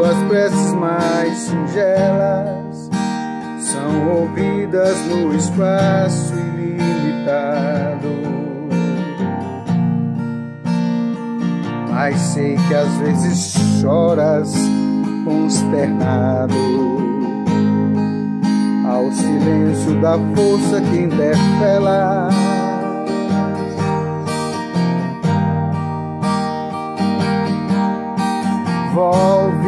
Tuas preces mais singelas são ouvidas no espaço ilimitado. Mas sei que às vezes choras consternado ao silêncio da força que interpela. Volve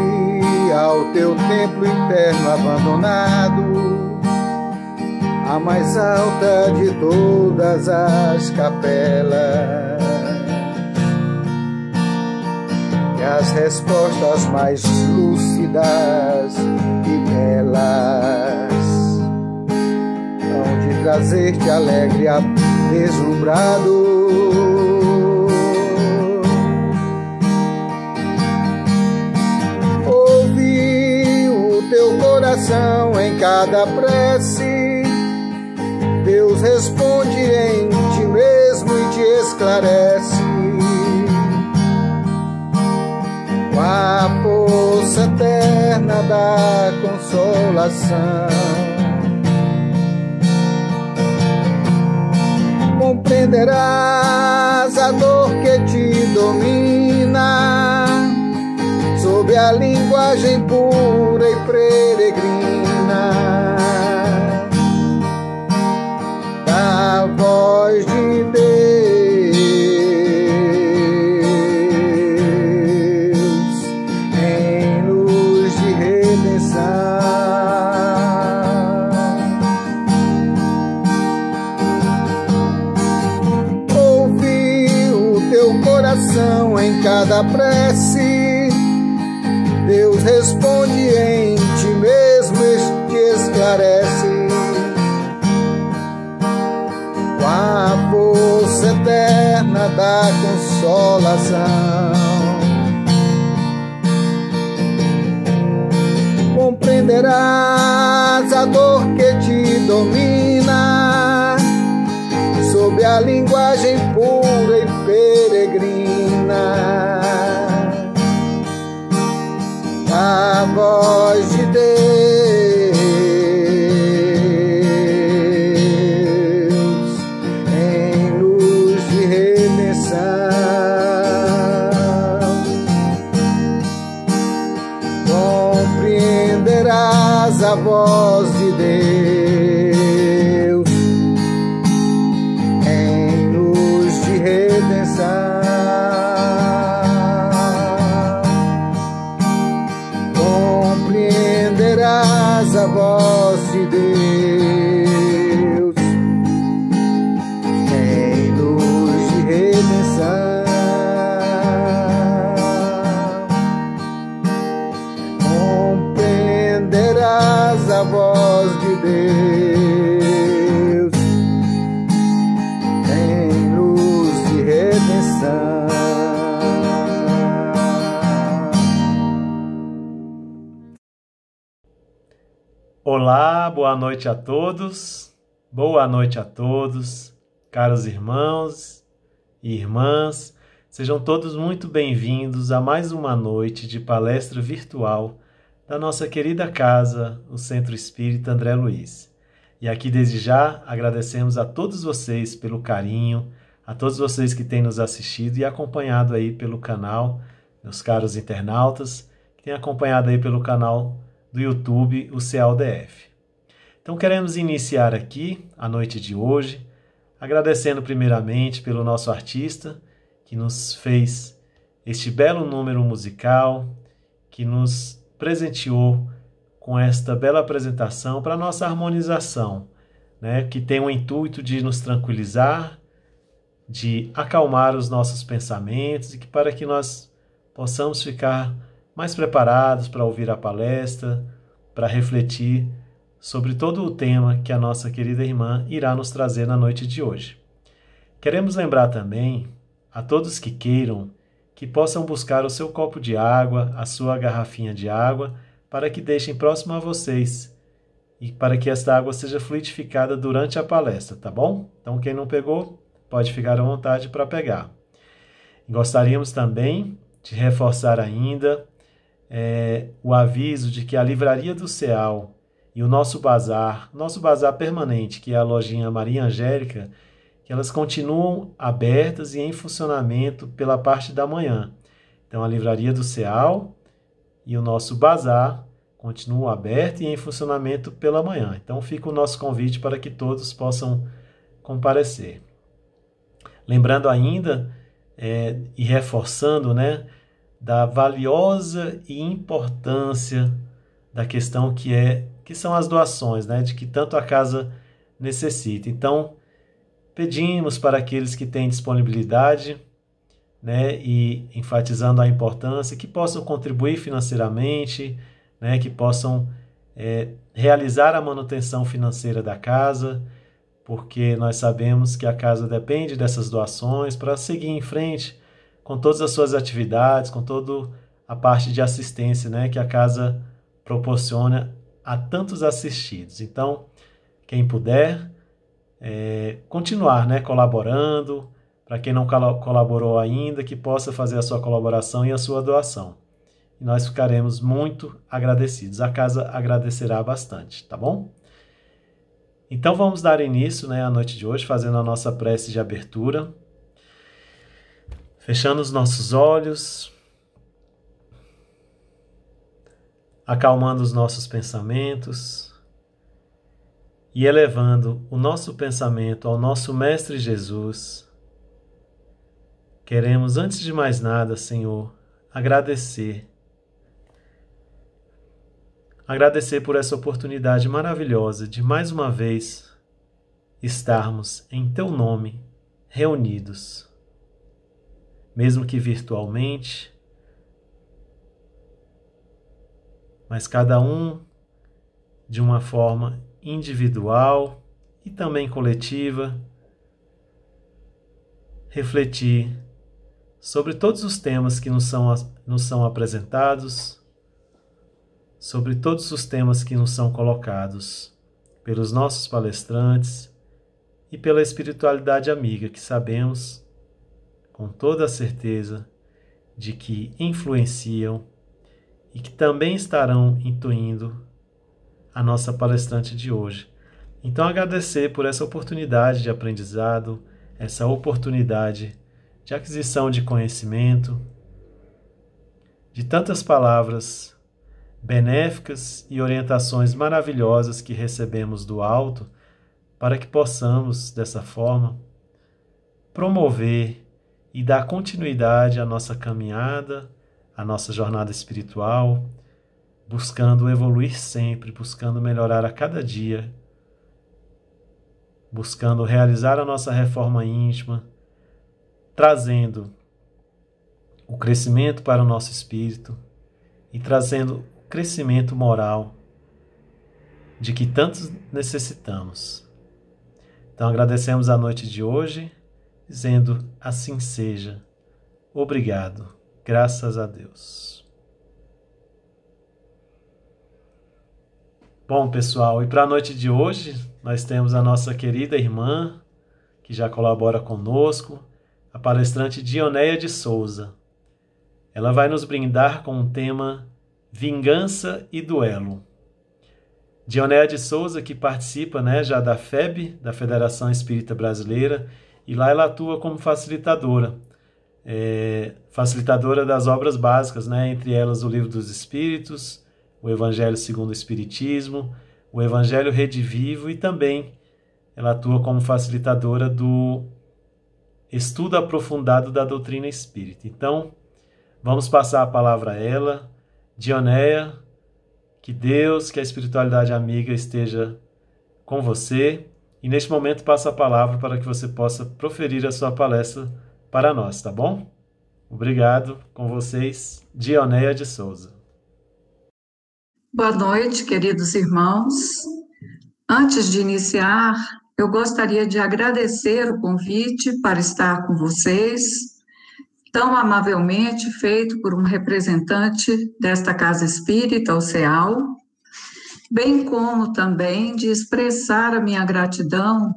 ao teu templo interno abandonado, a mais alta de todas as capelas, e as respostas mais lúcidas e belas hão de trazer-te alegre, deslumbrado. Em cada prece, Deus responde em ti mesmo e te esclarece com a força eterna da consolação. Compreenderás a dor que te domina sob a linguagem pura e peregrina da voz de Deus em luz de redenção. Ouve o teu coração em cada prece, Deus responde em ti mesmo e te esclarece com a força eterna da consolação. Compreenderás a dor que te domina sob a linguagem pura e peregrina, a voz de Deus em luz de redenção. Compreenderás a voz de Deus em luz de redenção. A voz de Deus em luz de redenção. Compreenderás a voz de Deus em luz de redenção. Olá, boa noite a todos, caros irmãos e irmãs, sejam todos muito bem-vindos a mais uma noite de palestra virtual da nossa querida casa, o Centro Espírita André Luiz. E aqui desde já agradecemos a todos vocês pelo carinho, a todos vocês que têm nos assistido e acompanhado aí pelo canal, meus caros internautas, que têm acompanhado aí pelo canal do YouTube, o CEALDF. Então queremos iniciar aqui a noite de hoje, agradecendo primeiramente pelo nosso artista, que nos fez este belo número musical, que nos presenteou com esta bela apresentação para a nossa harmonização, né, que tem o intuito de nos tranquilizar, de acalmar os nossos pensamentos e que para que nós possamos ficar mais preparados para ouvir a palestra, para refletir sobre todo o tema que a nossa querida irmã irá nos trazer na noite de hoje. Queremos lembrar também a todos que queiram que possam buscar o seu copo de água, a sua garrafinha de água, para que deixem próximo a vocês e para que esta água seja fluidificada durante a palestra, tá bom? Então quem não pegou, pode ficar à vontade para pegar. Gostaríamos também de reforçar ainda o aviso de que a Livraria do Ceal e o nosso bazar permanente, que é a lojinha Maria Angélica, que elas continuam abertas e em funcionamento pela parte da manhã. Então, a Livraria do Ceal e o nosso bazar continuam abertos e em funcionamento pela manhã. Então, fica o nosso convite para que todos possam comparecer. Lembrando ainda e reforçando, da valiosa e importância da questão que são as doações, de que tanto a casa necessita. Então, pedimos para aqueles que têm disponibilidade, e enfatizando a importância, que possam contribuir financeiramente, que possam realizar a manutenção financeira da casa, porque nós sabemos que a casa depende dessas doações para seguir em frente com todas as suas atividades, com toda a parte de assistência, que a casa proporciona a tantos assistidos. Então, quem puder, continuar colaborando, para quem não colaborou ainda, que possa fazer a sua colaboração e a sua doação. E nós ficaremos muito agradecidos. A casa agradecerá bastante, tá bom? Então vamos dar início à noite de hoje, fazendo a nossa prece de abertura. Fechando os nossos olhos, acalmando os nossos pensamentos e elevando o nosso pensamento ao nosso Mestre Jesus. Queremos, antes de mais nada, Senhor, agradecer por essa oportunidade maravilhosa de mais uma vez estarmos em Teu nome reunidos, mesmo que virtualmente, mas cada um de uma forma individual e também coletiva, refletir sobre todos os temas que nos são apresentados, sobre todos os temas que nos são colocados pelos nossos palestrantes e pela espiritualidade amiga, que sabemos com toda a certeza de que influenciam e que também estarão intuindo a nossa palestrante de hoje. Então, agradecer por essa oportunidade de aprendizado, essa oportunidade de aquisição de conhecimento, de tantas palavras benéficas e orientações maravilhosas que recebemos do alto, para que possamos, dessa forma, promover e dar continuidade à nossa caminhada, à nossa jornada espiritual, buscando evoluir sempre, buscando melhorar a cada dia, buscando realizar a nossa reforma íntima, trazendo o crescimento para o nosso espírito e trazendo o crescimento moral de que tantos necessitamos. Então agradecemos a noite de hoje, dizendo assim seja. Obrigado. Graças a Deus. Bom, pessoal, e para a noite de hoje, nós temos a nossa querida irmã, que já colabora conosco, a palestrante Dioneia de Souza. Ela vai nos brindar com o tema Vingança e Duelo. Dioneia de Souza, que participa já da FEB, da Federação Espírita Brasileira, e lá ela atua como facilitadora. Facilitadora das obras básicas, entre elas o Livro dos Espíritos, o Evangelho segundo o Espiritismo, o Evangelho Redivivo, e também ela atua como facilitadora do estudo aprofundado da doutrina espírita. Então, vamos passar a palavra a ela. Dioneia, que Deus, que a espiritualidade amiga esteja com você, e neste momento passa a palavra para que você possa proferir a sua palestra para nós, tá bom? Obrigado. Com vocês, Dioneia de Souza. Boa noite, queridos irmãos. Antes de iniciar, eu gostaria de agradecer o convite para estar com vocês, tão amavelmente feito por um representante desta Casa Espírita, o CEAL, bem como também de expressar a minha gratidão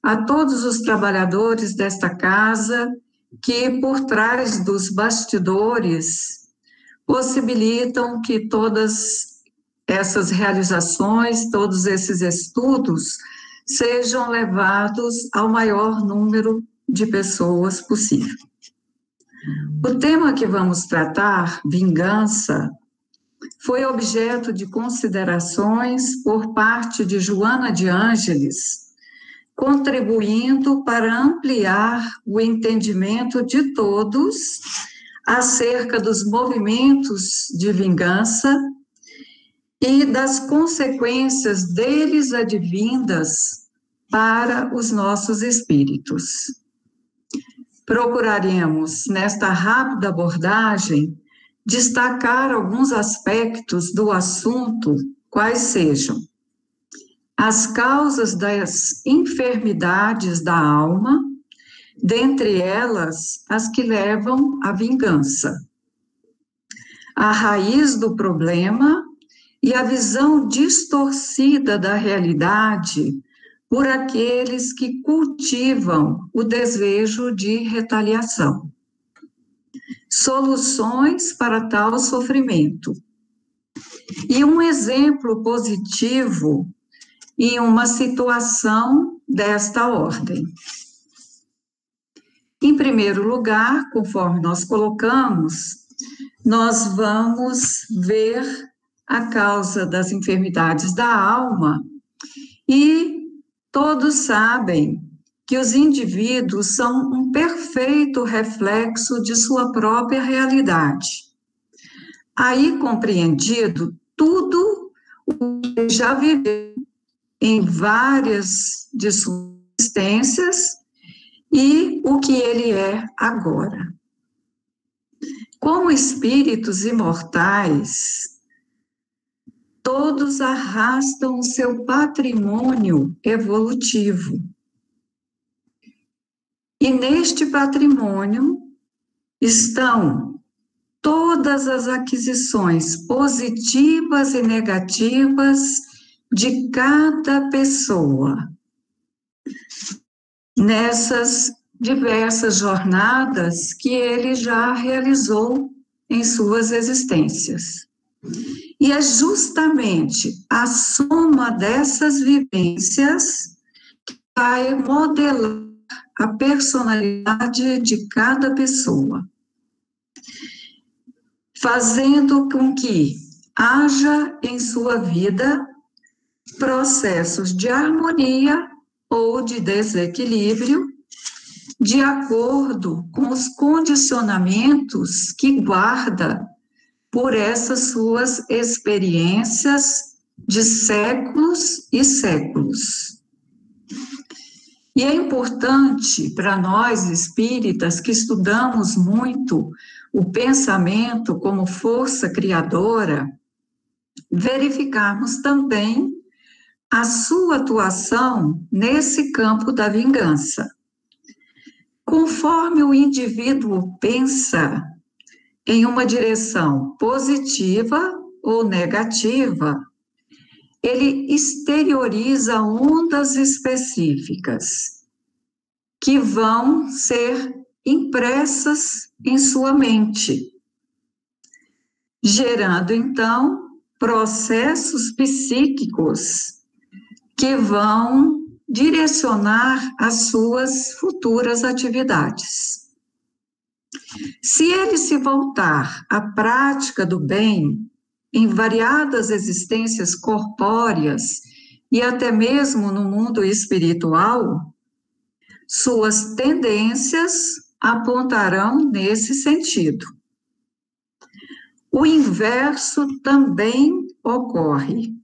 a todos os trabalhadores desta casa que, por trás dos bastidores, possibilitam que todas essas realizações, todos esses estudos, sejam levados ao maior número de pessoas possível. O tema que vamos tratar, vingança, foi objeto de considerações por parte de Joana de Ângeles, contribuindo para ampliar o entendimento de todos acerca dos movimentos de vingança e das consequências deles advindas para os nossos espíritos. Procuraremos, nesta rápida abordagem, destacar alguns aspectos do assunto, quais sejam as causas das enfermidades da alma, dentre elas as que levam à vingança, a raiz do problema e a visão distorcida da realidade por aqueles que cultivam o desejo de retaliação. Soluções para tal sofrimento. E um exemplo positivo em uma situação desta ordem. Em primeiro lugar, conforme nós colocamos, nós vamos ver a causa das enfermidades da alma e todos sabem que os indivíduos são um perfeito reflexo de sua própria realidade. Aí compreendido tudo o que já viveu em várias de suas existências e o que ele é agora. Como espíritos imortais, todos arrastam o seu patrimônio evolutivo. E neste patrimônio estão todas as aquisições positivas e negativas de cada pessoa, nessas diversas jornadas que ele já realizou em suas existências. E é justamente a soma dessas vivências que vai modelar a personalidade de cada pessoa, fazendo com que haja em sua vida processos de harmonia ou de desequilíbrio, de acordo com os condicionamentos que guarda por essas suas experiências de séculos e séculos. E é importante para nós espíritas que estudamos muito o pensamento como força criadora, verificarmos também a sua atuação nesse campo da vingança. Conforme o indivíduo pensa em uma direção positiva ou negativa, ele exterioriza ondas específicas que vão ser impressas em sua mente, gerando, então, processos psíquicos que vão direcionar as suas futuras atividades. Se ele se voltar à prática do bem em variadas existências corpóreas e até mesmo no mundo espiritual, suas tendências apontarão nesse sentido. O inverso também ocorre.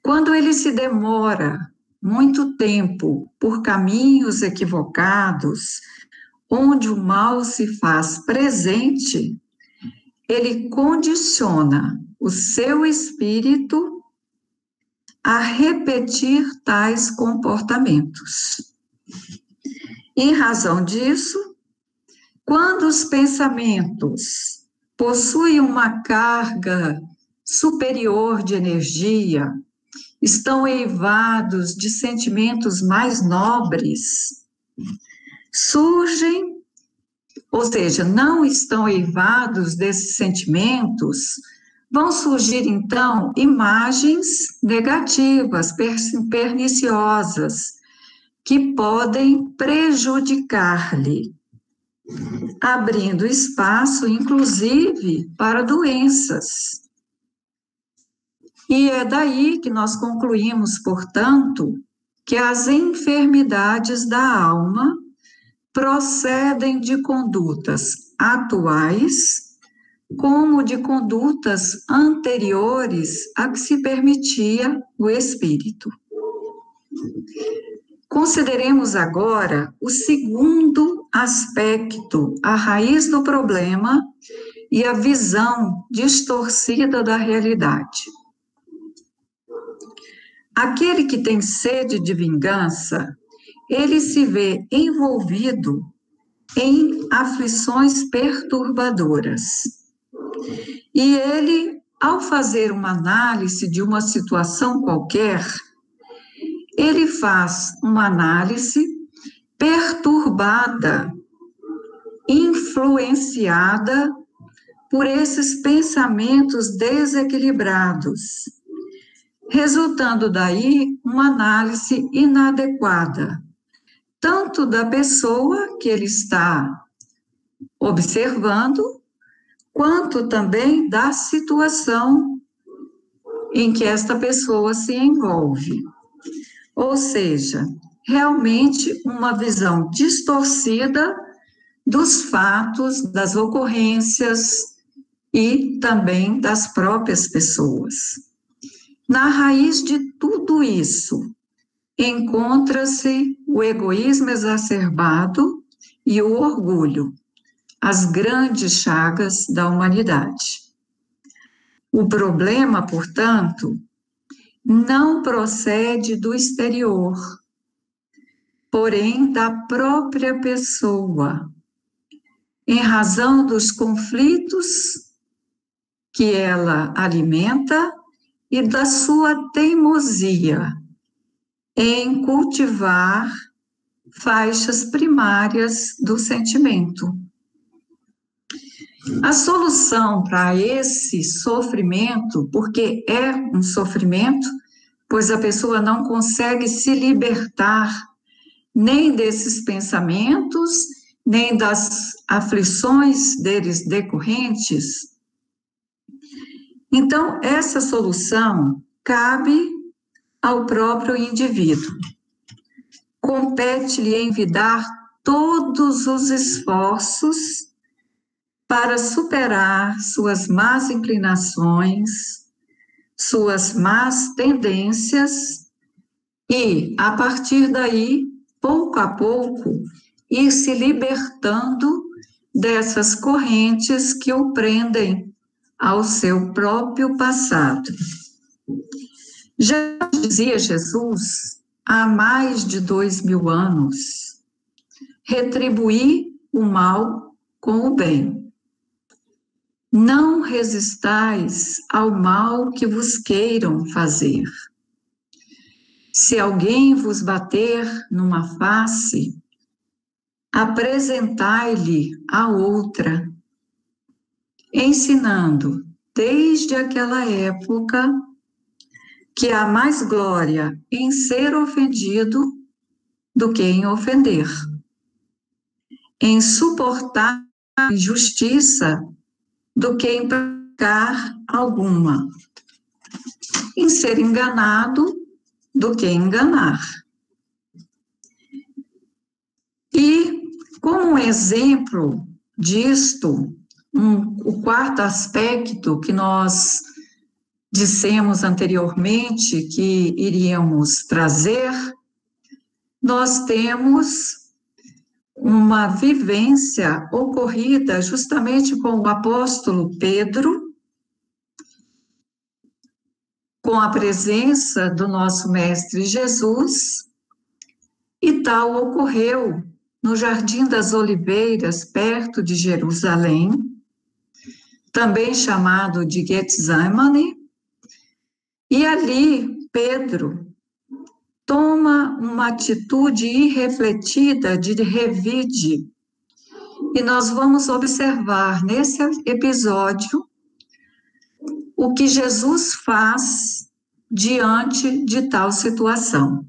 Quando ele se demora muito tempo por caminhos equivocados, onde o mal se faz presente, ele condiciona o seu espírito a repetir tais comportamentos. Em razão disso, quando os pensamentos possuem uma carga superior de energia, estão eivados de sentimentos mais nobres, surgem ou seja, não estão eivados desses sentimentos, vão surgir, então, imagens negativas, perniciosas, que podem prejudicar-lhe, abrindo espaço, inclusive, para doenças. E é daí que nós concluímos, portanto, que as enfermidades da alma procedem de condutas atuais, como de condutas anteriores a que se permitia o espírito. Consideremos agora o segundo aspecto, a raiz do problema e a visão distorcida da realidade. Aquele que tem sede de vingança, ele se vê envolvido em aflições perturbadoras. E ele, ao fazer uma análise de uma situação qualquer, ele faz uma análise perturbada, influenciada por esses pensamentos desequilibrados, resultando daí uma análise inadequada, tanto da pessoa que ele está observando, quanto também da situação em que esta pessoa se envolve. Ou seja, realmente uma visão distorcida dos fatos, das ocorrências e também das próprias pessoas. Na raiz de tudo isso, encontra-se o egoísmo exacerbado e o orgulho, as grandes chagas da humanidade. O problema, portanto, não procede do exterior, porém da própria pessoa, em razão dos conflitos que ela alimenta e da sua teimosia em cultivar faixas primárias do sentimento. A solução para esse sofrimento, porque é um sofrimento, pois a pessoa não consegue se libertar nem desses pensamentos, nem das aflições deles decorrentes. Então, essa solução cabe ao próprio indivíduo. Compete-lhe envidar todos os esforços para superar suas más inclinações, suas más tendências e, a partir daí, pouco a pouco, ir se libertando dessas correntes que o prendem ao seu próprio passado. Já dizia Jesus, há mais de 2000 anos, retribuir o mal com o bem. Não resistais ao mal que vos queiram fazer. Se alguém vos bater numa face, apresentai-lhe a outra, ensinando desde aquela época que há mais glória em ser ofendido do que em ofender, em suportar a injustiça do que em praticar alguma, em ser enganado do que enganar. E, como um exemplo disto, o quarto aspecto que nós dissemos anteriormente que iríamos trazer, nós temos uma vivência ocorrida justamente com o apóstolo Pedro, com a presença do nosso Mestre Jesus, e tal ocorreu no Jardim das Oliveiras, perto de Jerusalém, também chamado de Getsemane, e ali Pedro toma uma atitude irrefletida de revide E nós vamos observar nesse episódio o que Jesus faz diante de tal situação.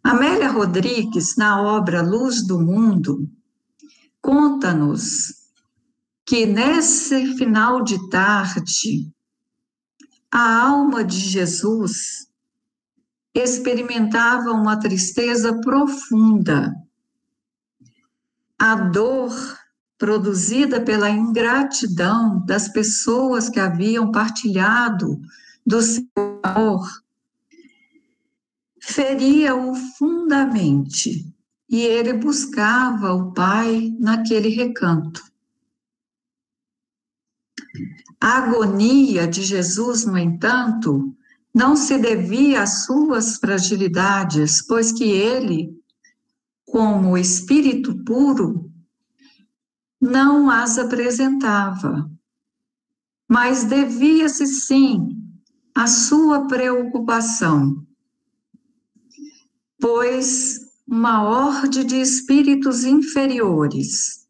Amélia Rodrigues, na obra Luz do Mundo, conta-nos que nesse final de tarde, a alma de Jesus experimentava uma tristeza profunda. A dor produzida pela ingratidão das pessoas que haviam partilhado do seu amor feria-o fundamente, e ele buscava o Pai naquele recanto. A agonia de Jesus, no entanto, não se devia às suas fragilidades, pois que ele, como espírito puro, não as apresentava, mas devia-se sim à sua preocupação, pois uma horde de espíritos inferiores,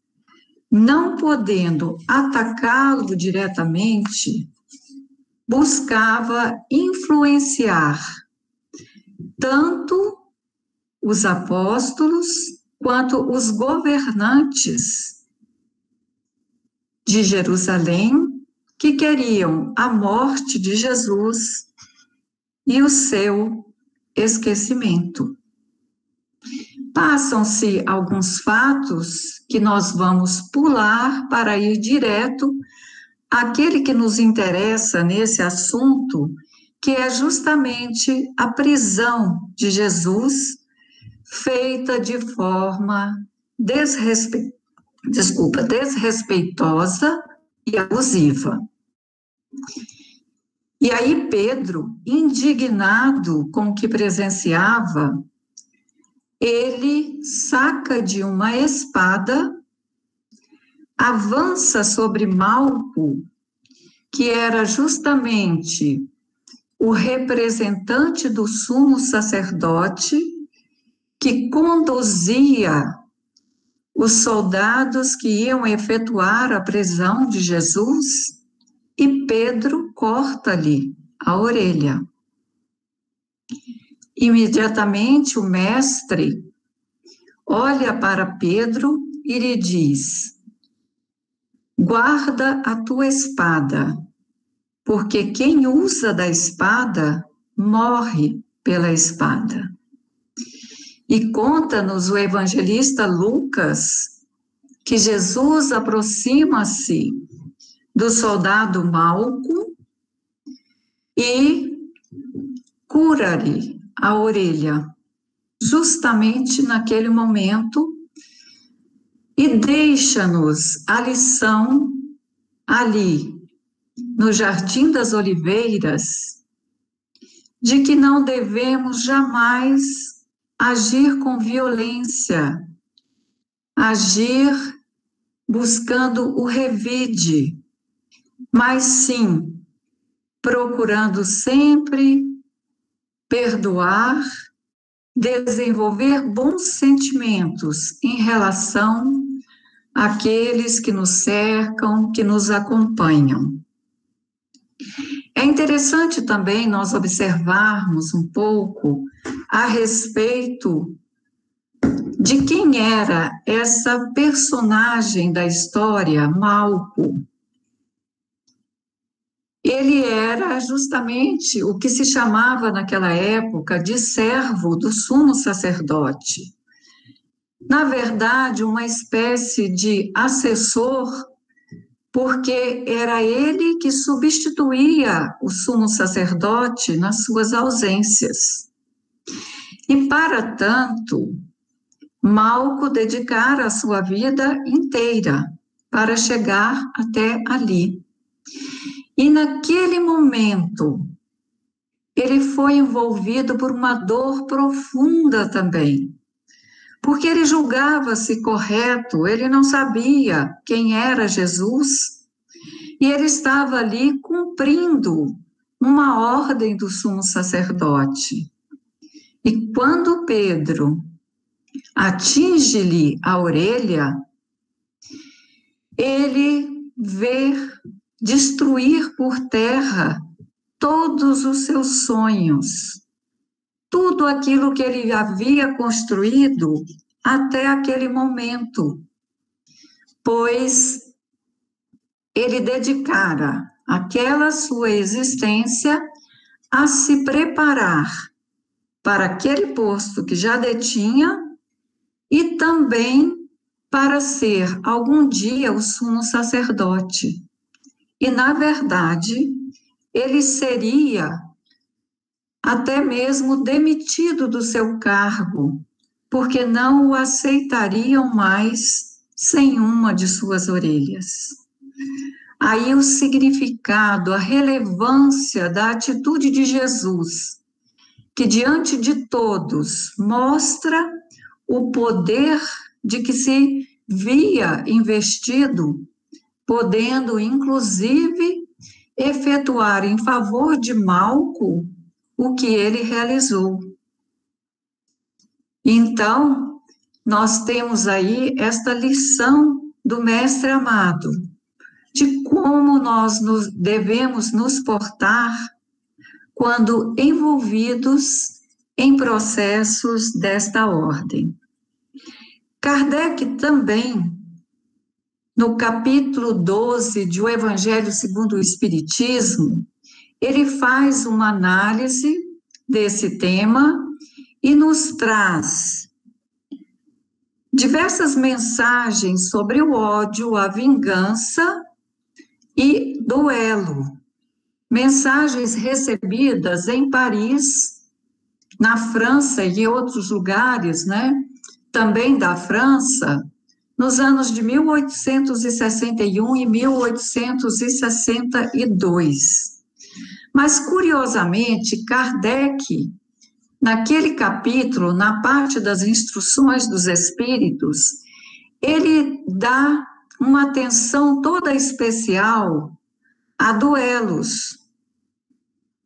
não podendo atacá-lo diretamente, buscava influenciar tanto os apóstolos quanto os governantes de Jerusalém, que queriam a morte de Jesus e o seu esquecimento. Passam-se alguns fatos que nós vamos pular para ir direto àquele que nos interessa nesse assunto, que é justamente a prisão de Jesus, feita de forma desrespeitosa e abusiva. E aí Pedro, indignado com o que presenciava, ele saca de uma espada, avança sobre Malco, que era justamente o representante do sumo sacerdote, que conduzia os soldados que iam efetuar a prisão de Jesus, e Pedro corta-lhe a orelha. Imediatamente o mestre olha para Pedro e lhe diz: guarda a tua espada, porque quem usa da espada morre pela espada. E conta-nos o evangelista Lucas que Jesus aproxima-se do soldado Malco e cura-lhe a orelha, justamente naquele momento, e deixa-nos a lição ali, no Jardim das Oliveiras, de que não devemos jamais agir com violência, agir buscando o revide, mas sim procurando sempre perdoar, desenvolver bons sentimentos em relação àqueles que nos cercam, que nos acompanham. É interessante também nós observarmos um pouco a respeito de quem era essa personagem da história, Malco. Ele era justamente o que se chamava naquela época de servo do sumo sacerdote. Na verdade, uma espécie de assessor, porque era ele que substituía o sumo sacerdote nas suas ausências. E, para tanto, Malco dedicara a sua vida inteira para chegar até ali. E naquele momento, ele foi envolvido por uma dor profunda também, porque ele julgava-se correto, ele não sabia quem era Jesus, e ele estava ali cumprindo uma ordem do sumo sacerdote. E quando Pedro atinge-lhe a orelha, ele vê destruir por terra todos os seus sonhos, tudo aquilo que ele havia construído até aquele momento, pois ele dedicara aquela sua existência a se preparar para aquele posto que já detinha e também para ser algum dia o sumo sacerdote. E, na verdade, ele seria até mesmo demitido do seu cargo, porque não o aceitariam mais sem uma de suas orelhas. Aí o significado, a relevância da atitude de Jesus, que diante de todos mostra o poder de que se via investido, podendo inclusive efetuar em favor de Malco o que ele realizou. Então, nós temos aí esta lição do Mestre amado, de como nós devemos nos portar quando envolvidos em processos desta ordem. Kardec também, no capítulo 12 de O Evangelho segundo o Espiritismo, ele faz uma análise desse tema e nos traz diversas mensagens sobre o ódio, a vingança e duelo. Mensagens recebidas em Paris, na França e em outros lugares, né? Também da França, nos anos de 1861 e 1862. Mas, curiosamente, Kardec, naquele capítulo, na parte das instruções dos espíritos, ele dá uma atenção toda especial a duelos,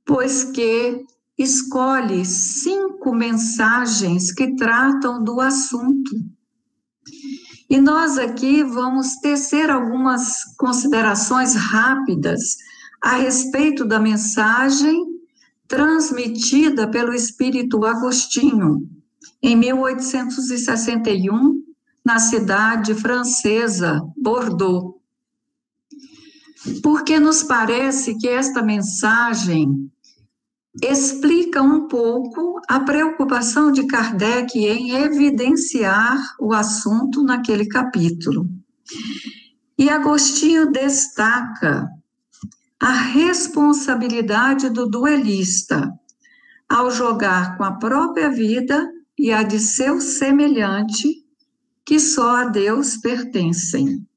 pois que escolhe 5 mensagens que tratam do assunto. E nós aqui vamos tecer algumas considerações rápidas a respeito da mensagem transmitida pelo espírito Agostinho, em 1861, na cidade francesa, Bordeaux. Porque nos parece que esta mensagem explica um pouco a preocupação de Kardec em evidenciar o assunto naquele capítulo. E Agostinho destaca a responsabilidade do duelista ao jogar com a própria vida e a de seu semelhante, que só a Deus pertencem.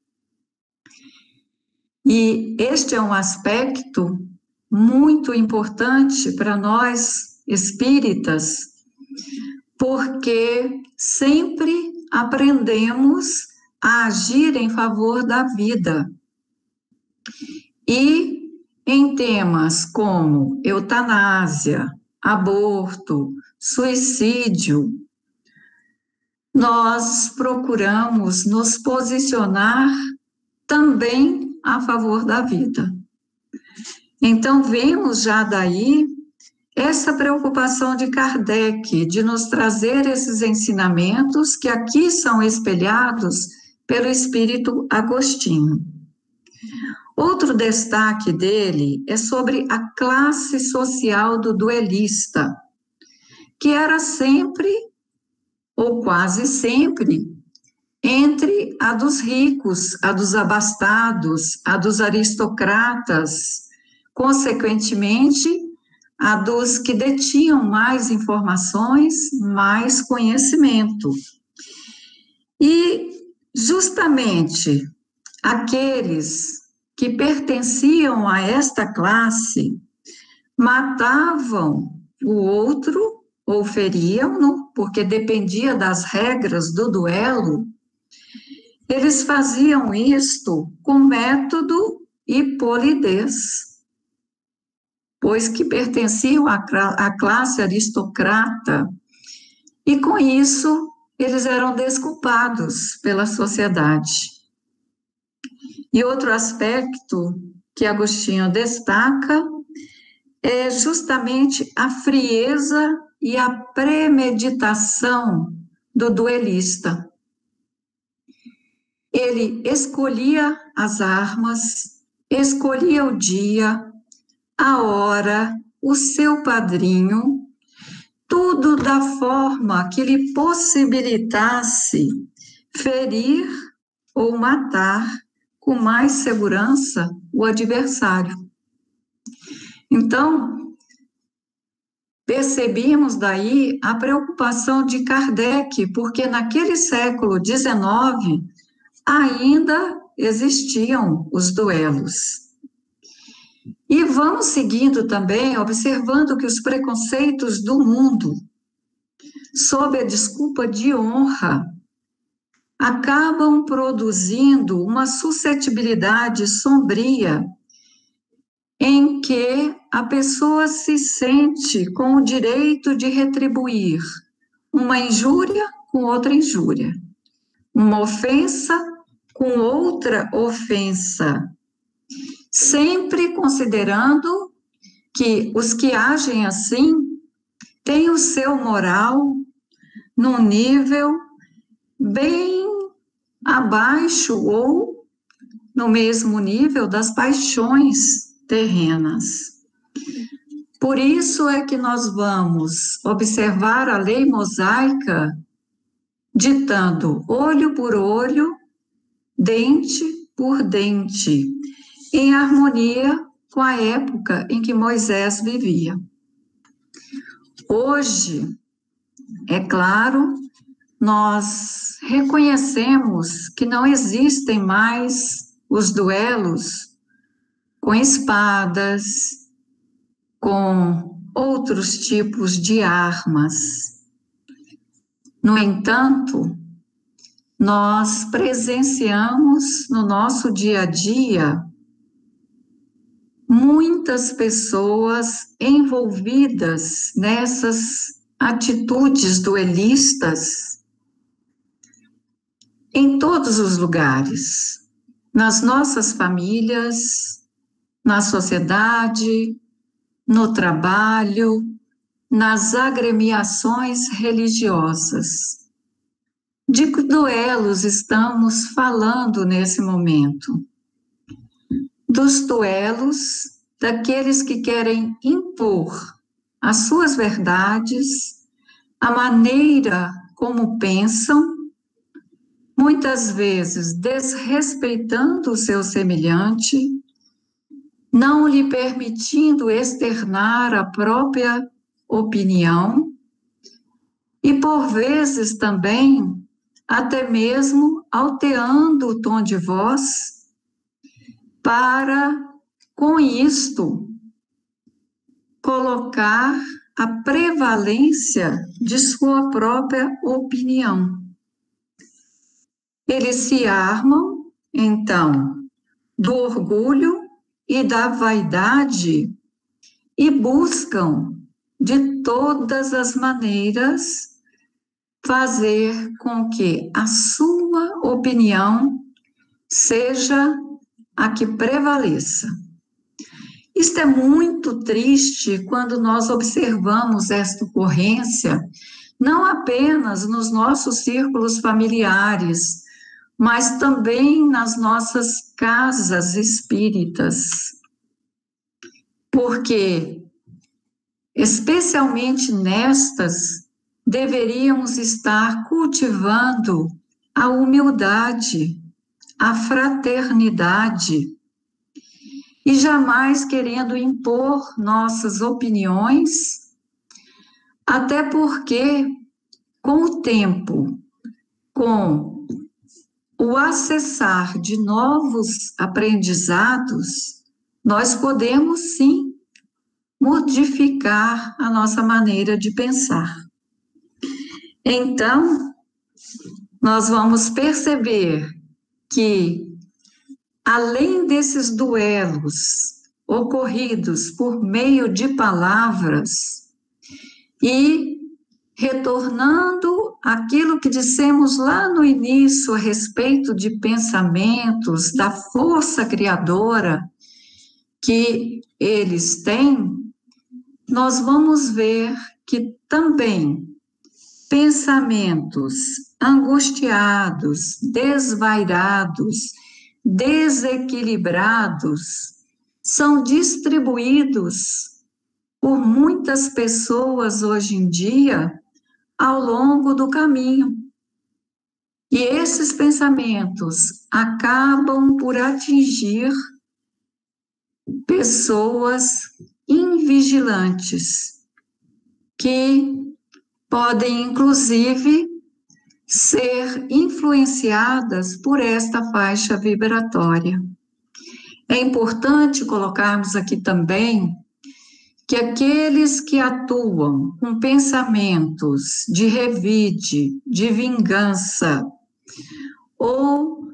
E este é um aspecto muito importante para nós espíritas, porque sempre aprendemos a agir em favor da vida. E em temas como eutanásia, aborto, suicídio, nós procuramos nos posicionar também a favor da vida. Então, vemos já daí essa preocupação de Kardec de nos trazer esses ensinamentos que aqui são espelhados pelo espírito Agostinho. Outro destaque dele é sobre a classe social do duelista, que era sempre, ou quase sempre, entre a dos ricos, a dos abastados, a dos aristocratas, consequentemente, a dos que detinham mais informações, mais conhecimento. E, justamente, aqueles que pertenciam a esta classe matavam o outro ou feriam-no, porque dependia das regras do duelo. Eles faziam isto com método e polidez, pois que pertenciam à classe aristocrata, e com isso eles eram desculpados pela sociedade. E outro aspecto que Agostinho destaca é justamente a frieza e a premeditação do duelista. Ele escolhia as armas, escolhia o dia, a hora, o seu padrinho, tudo da forma que lhe possibilitasse ferir ou matar com mais segurança o adversário. Então, percebemos daí a preocupação de Kardec, porque naquele século XIX ainda existiam os duelos. E vamos seguindo também, observando que os preconceitos do mundo, sob a desculpa de honra, acabam produzindo uma suscetibilidade sombria em que a pessoa se sente com o direito de retribuir uma injúria com outra injúria, uma ofensa com outra ofensa, sempre considerando que os que agem assim têm o seu moral num nível bem abaixo ou no mesmo nível das paixões terrenas. Por isso é que nós vamos observar a lei mosaica ditando olho por olho, dente por dente, em harmonia com a época em que Moisés vivia. Hoje, é claro, nós reconhecemos que não existem mais os duelos com espadas, com outros tipos de armas. No entanto, nós presenciamos no nosso dia a dia muitas pessoas envolvidas nessas atitudes duelistas em todos os lugares, nas nossas famílias, na sociedade, no trabalho, nas agremiações religiosas. De que duelos estamos falando nesse momento? Dos duelos daqueles que querem impor as suas verdades, a maneira como pensam, muitas vezes desrespeitando o seu semelhante, não lhe permitindo externar a própria opinião e, por vezes, também, até mesmo alteando o tom de voz para, com isto, colocar a prevalência de sua própria opinião. Eles se armam, então, do orgulho e da vaidade e buscam, de todas as maneiras, fazer com que a sua opinião seja a que prevaleça. Isto é muito triste quando nós observamos esta ocorrência, não apenas nos nossos círculos familiares, mas também nas nossas casas espíritas. Porque, especialmente nestas, deveríamos estar cultivando a humildade, a fraternidade, e jamais querendo impor nossas opiniões, até porque, com o tempo, com o acessar de novos aprendizados, nós podemos, sim, modificar a nossa maneira de pensar. Então, nós vamos perceber que, além desses duelos ocorridos por meio de palavras e retornando àquilo que dissemos lá no início a respeito de pensamentos, da força criadora que eles têm, nós vamos ver que também pensamentos angustiados, desvairados, desequilibrados são distribuídos por muitas pessoas hoje em dia ao longo do caminho. E esses pensamentos acabam por atingir pessoas invigilantes, que podem, inclusive, ser influenciadas por esta faixa vibratória. É importante colocarmos aqui também que aqueles que atuam com pensamentos de revide, de vingança ou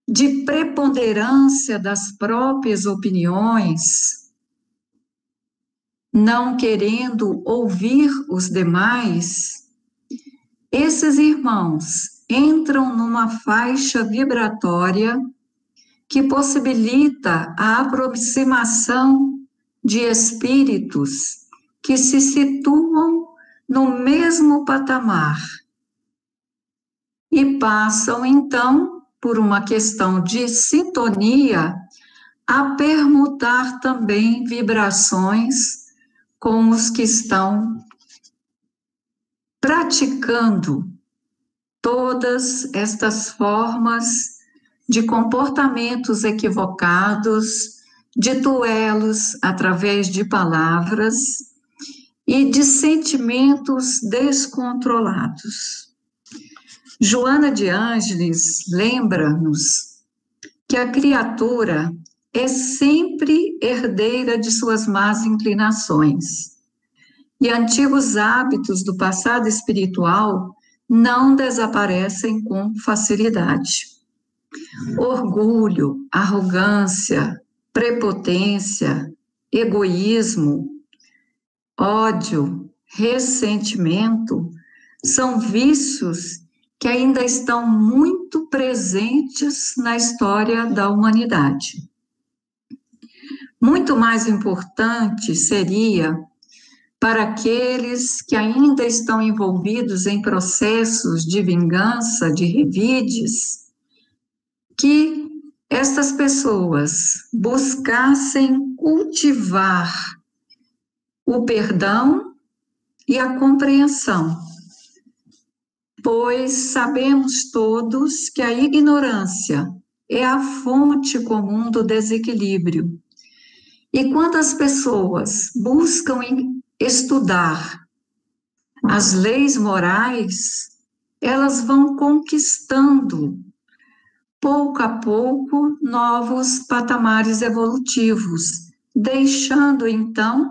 de preponderância das próprias opiniões, não querendo ouvir os demais, esses irmãos entram numa faixa vibratória que possibilita a aproximação de espíritos que se situam no mesmo patamar e passam, então, por uma questão de sintonia, a permutar também vibrações com os que estão praticando todas estas formas de comportamentos equivocados, de duelos através de palavras e de sentimentos descontrolados. Joana de Ângeles lembra-nos que a criatura é sempre herdeira de suas más inclinações, e antigos hábitos do passado espiritual não desaparecem com facilidade. Orgulho, arrogância, prepotência, egoísmo, ódio, ressentimento são vícios que ainda estão muito presentes na história da humanidade. Muito mais importante seria, para aqueles que ainda estão envolvidos em processos de vingança, de revides, que estas pessoas buscassem cultivar o perdão e a compreensão, pois sabemos todos que a ignorância é a fonte comum do desequilíbrio. E quando as pessoas buscam estudar as leis morais, elas vão conquistando, pouco a pouco, novos patamares evolutivos, deixando, então,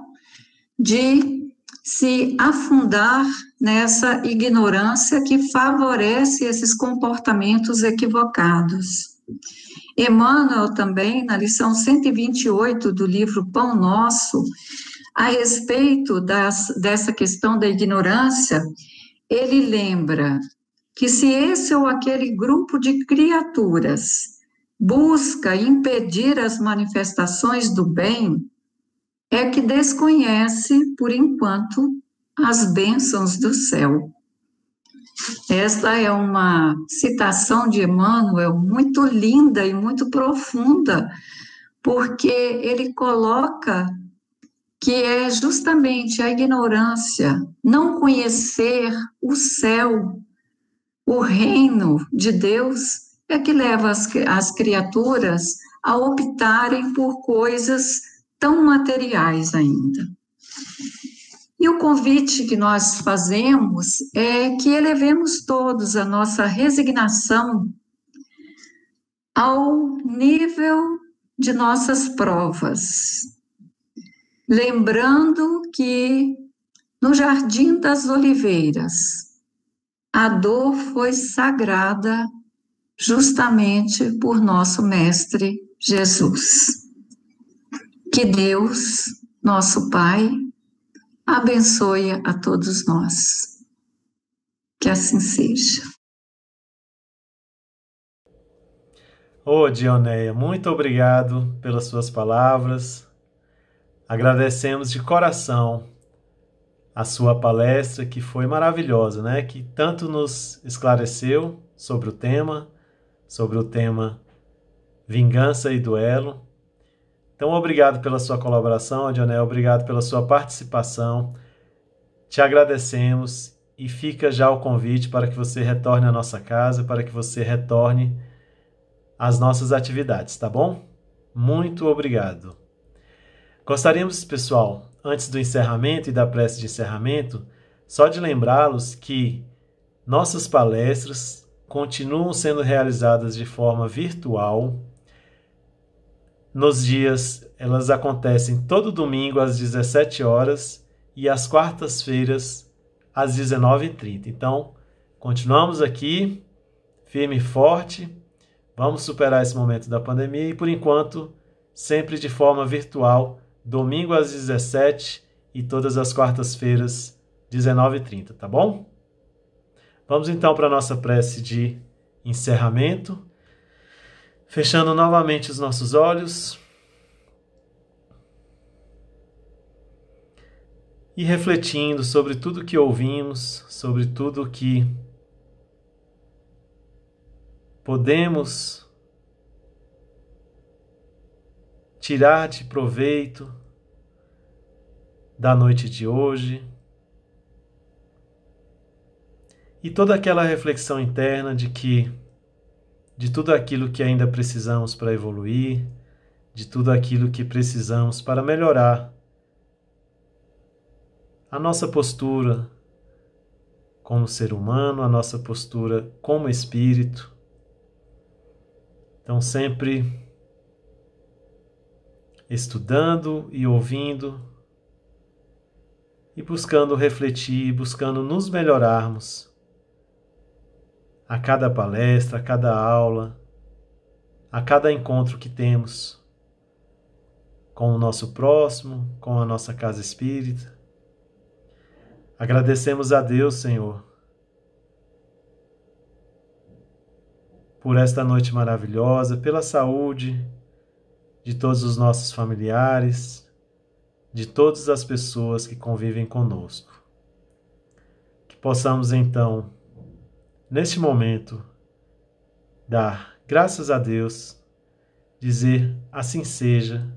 de se afundar nessa ignorância que favorece esses comportamentos equivocados. Emmanuel também, na lição 128 do livro Pão Nosso, a respeito dessa questão da ignorância, ele lembra que se esse ou aquele grupo de criaturas busca impedir as manifestações do bem, é que desconhece, por enquanto, as bênçãos do céu. Esta é uma citação de Emmanuel muito linda e muito profunda, porque ele coloca que é justamente a ignorância, não conhecer o céu, o reino de Deus, é que leva as criaturas a optarem por coisas tão materiais ainda. E o convite que nós fazemos é que elevemos todos a nossa resignação ao nível de nossas provas, lembrando que no Jardim das Oliveiras a dor foi sagrada justamente por nosso Mestre Jesus. Que Deus, nosso Pai, abençoe a todos nós. Que assim seja. Ô, Dioneia, muito obrigado pelas suas palavras. Agradecemos de coração a sua palestra, que foi maravilhosa, né? Que tanto nos esclareceu sobre o tema vingança e duelo. Então, obrigado pela sua colaboração, Dioneia, obrigado pela sua participação. Te agradecemos e fica já o convite para que você retorne à nossa casa, para que você retorne às nossas atividades, tá bom? Muito obrigado. Gostaríamos, pessoal, antes do encerramento e da prece de encerramento, só de lembrá-los que nossas palestras continuam sendo realizadas de forma virtual. Nos dias, elas acontecem todo domingo às 17 horas e às quartas-feiras às 19h30. Então, continuamos aqui, firme e forte. Vamos superar esse momento da pandemia e, por enquanto, sempre de forma virtual, domingo às 17 e todas as quartas-feiras, 19h30, tá bom? Vamos então para a nossa prece de encerramento, fechando novamente os nossos olhos e refletindo sobre tudo que ouvimos, sobre tudo que podemos tirar de proveito da noite de hoje e toda aquela reflexão interna de tudo aquilo que ainda precisamos para evoluir, de tudo aquilo que precisamos para melhorar a nossa postura como ser humano, a nossa postura como espírito. Então, sempre estudando e ouvindo e buscando refletir, buscando nos melhorarmos a cada palestra, a cada aula, a cada encontro que temos com o nosso próximo, com a nossa casa espírita. Agradecemos a Deus, Senhor, por esta noite maravilhosa, pela saúde de todos os nossos familiares, de todas as pessoas que convivem conosco. Que possamos, então, neste momento, dar graças a Deus, dizer assim seja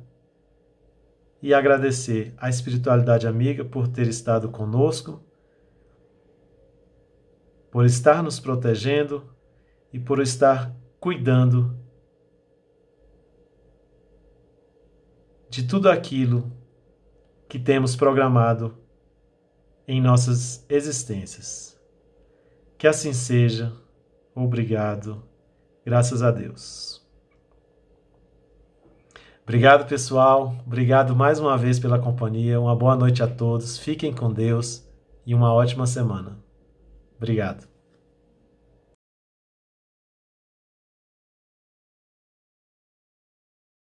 e agradecer à espiritualidade amiga por ter estado conosco, por estar nos protegendo e por estar cuidando de tudo aquilo que temos programado em nossas existências. Que assim seja. Obrigado. Graças a Deus. Obrigado, pessoal. Obrigado mais uma vez pela companhia. Uma boa noite a todos. Fiquem com Deus e uma ótima semana. Obrigado.